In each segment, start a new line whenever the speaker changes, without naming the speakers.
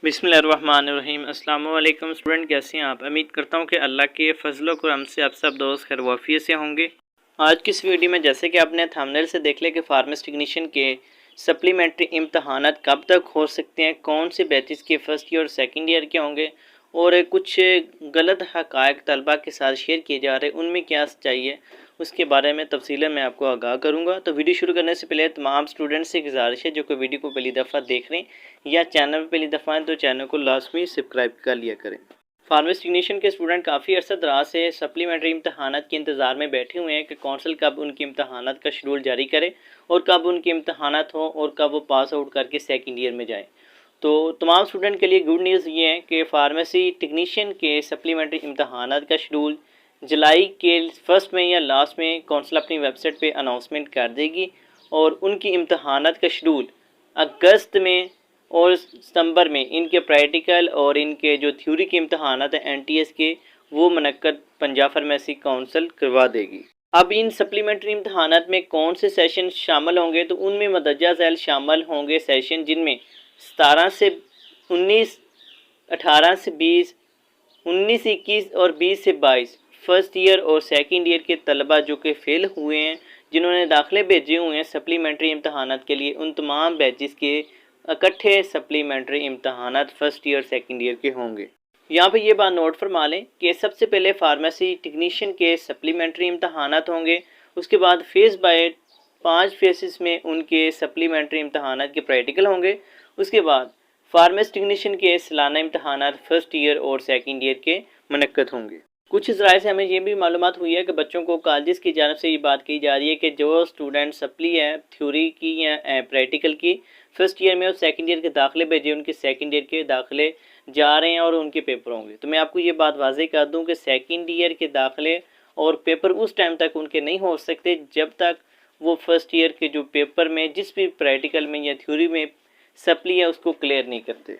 बिस्मिल्लाहिर्रहमानिर्रहीम। अस्सलाम वालेकुम स्टूडेंट, कैसे हैं आप? उम्मीद करता हूँ कि अल्लाह के फजल करम से आप सब दोस्त खैर वाफियत से होंगे। आज की इस वीडियो में जैसे कि आपने थंबनेल से देख लिया कि फार्मेसी टेक्नीशियन के सप्लीमेंट्री इम्तहानात कब तक हो सकते हैं, कौन से बैचेस के फ़र्स्ट ईयर और सेकंड ईयर के होंगे और कुछ गलत हक़ाइक़ तलबा के साथ शेयर किए जा रहे हैं, उनमें क्या सच्चाई है उसके बारे में तफसीलन मैं आपको आगाह करूंगा। तो वीडियो शुरू करने से पहले तमाम स्टूडेंट्स से गुजारिश है जो कि वीडियो को पहली दफ़ा देख रहे हैं या चैनल पर पहली दफ़ा हैं तो चैनल को लाजमी सब्सक्राइब कर लिया करें। फार्मेसी टेक्नीशियन के स्टूडेंट काफ़ी अर्सा दराज से सप्लीमेंट्री इम्तहानात के इंतज़ार में बैठे हुए हैं कि कौंसल कब उनके इम्तहानात का शेड्यूल जारी करे और कब उनके इम्तहानात हों और कब वो पास आउट करके सेकंड ईयर में जाएं। तो तमाम स्टूडेंट के लिए गुड न्यूज़ ये है कि फार्मेसी टेक्नीशियन के सप्लीमेंट्री इम्तहानात का शेड्यूल जुलाई के फर्स्ट में या लास्ट में कौंसल अपनी वेबसाइट पे अनाउंसमेंट कर देगी और उनकी इम्तहानात का शेड्यूल अगस्त में और सितंबर में इनके प्रैक्टिकल और इनके जो थ्योरी के इम्तहानात हैं NTS के वो मुनक्कद पंजाब फार्मेसी काउंसिल करवा देगी। अब इन सप्लीमेंट्री इम्तहानात में कौन से सेशन शामिल होंगे, तो उनमें मदरजा झैल शामिल होंगे सेशन जिनमें 17 से 19, 18 से 20, 19 से 21 और 20 से 22 फर्स्ट ईयर और सेकंड ईयर के तलबा जो कि फ़ेल हुए हैं, जिन्होंने दाखिले भेजे हुए हैं सप्लीमेंट्री इम्तहानात के लिए, उन तमाम बैचेस के इकट्ठे सप्लीमेंट्री इम्तहानात फर्स्ट ईयर सेकंड ईयर के होंगे। यहाँ पे ये बात नोट फरमा लें कि सबसे पहले फार्मेसी टेक्नीशियन के सप्लीमेंट्री इम्तहानात होंगे, उसके बाद फेज़ बाय 5 फेसेस में उनके सप्लीमेंट्री इम्तहानात के प्रैक्टिकल होंगे, उसके बाद फार्मेसी टेक्नीशियन के सालाना इम्तहानात फर्स्ट ईयर और सेकंड ईयर के मुनक्कद होंगे। कुछ ज़राए से हमें ये भी मालूमात हुई है कि बच्चों को कॉलेज की जानिब से ये बात कही जा रही है कि जो स्टूडेंट सप्ली है थ्योरी की या प्रैक्टिकल की फर्स्ट ईयर में और सेकंड ईयर के दाखिले भेजे, उनके सेकंड ईयर के दाखिले जा रहे हैं और उनके पेपर होंगे। तो मैं आपको ये बात वाज़ेह कर दूं कि सेकंड ईयर के दाखिले और पेपर उस टाइम तक उनके नहीं हो सकते जब तक वो फर्स्ट ईयर के जो पेपर में जिस भी प्रैक्टिकल में या थ्योरी में सप्ली है उसको क्लियर नहीं करते।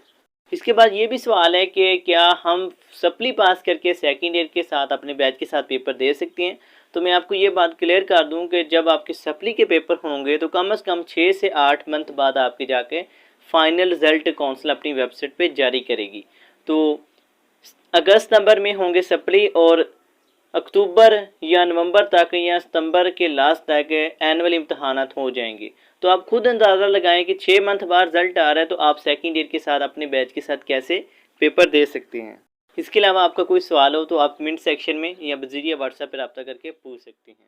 इसके बाद ये भी सवाल है कि क्या हम सप्ली पास करके सेकंड ईयर के साथ अपने बैच के साथ पेपर दे सकते हैं। तो मैं आपको ये बात क्लियर कर दूं कि जब आपके सप्ली के पेपर होंगे तो कम से कम 6 से 8 मंथ बाद आपके जाके फाइनल रिज़ल्ट काउंसिल अपनी वेबसाइट पे जारी करेगी। तो अगस्त नवंबर में होंगे सप्ली और अक्टूबर या नवंबर तक या सितंबर के लास्ट तक एनुअल इम्तहानात हो जाएंगे। तो आप खुद अंदाज़ा लगाएं कि 6 मंथ बाद रिजल्ट आ रहा है तो आप सेकंड ईयर के साथ अपने बैच के साथ कैसे पेपर दे सकते हैं। इसके अलावा आपका कोई सवाल हो तो आप कमेंट सेक्शन में या बज़रिया व्हाट्सएप पर रब्ता करके पूछ सकते हैं।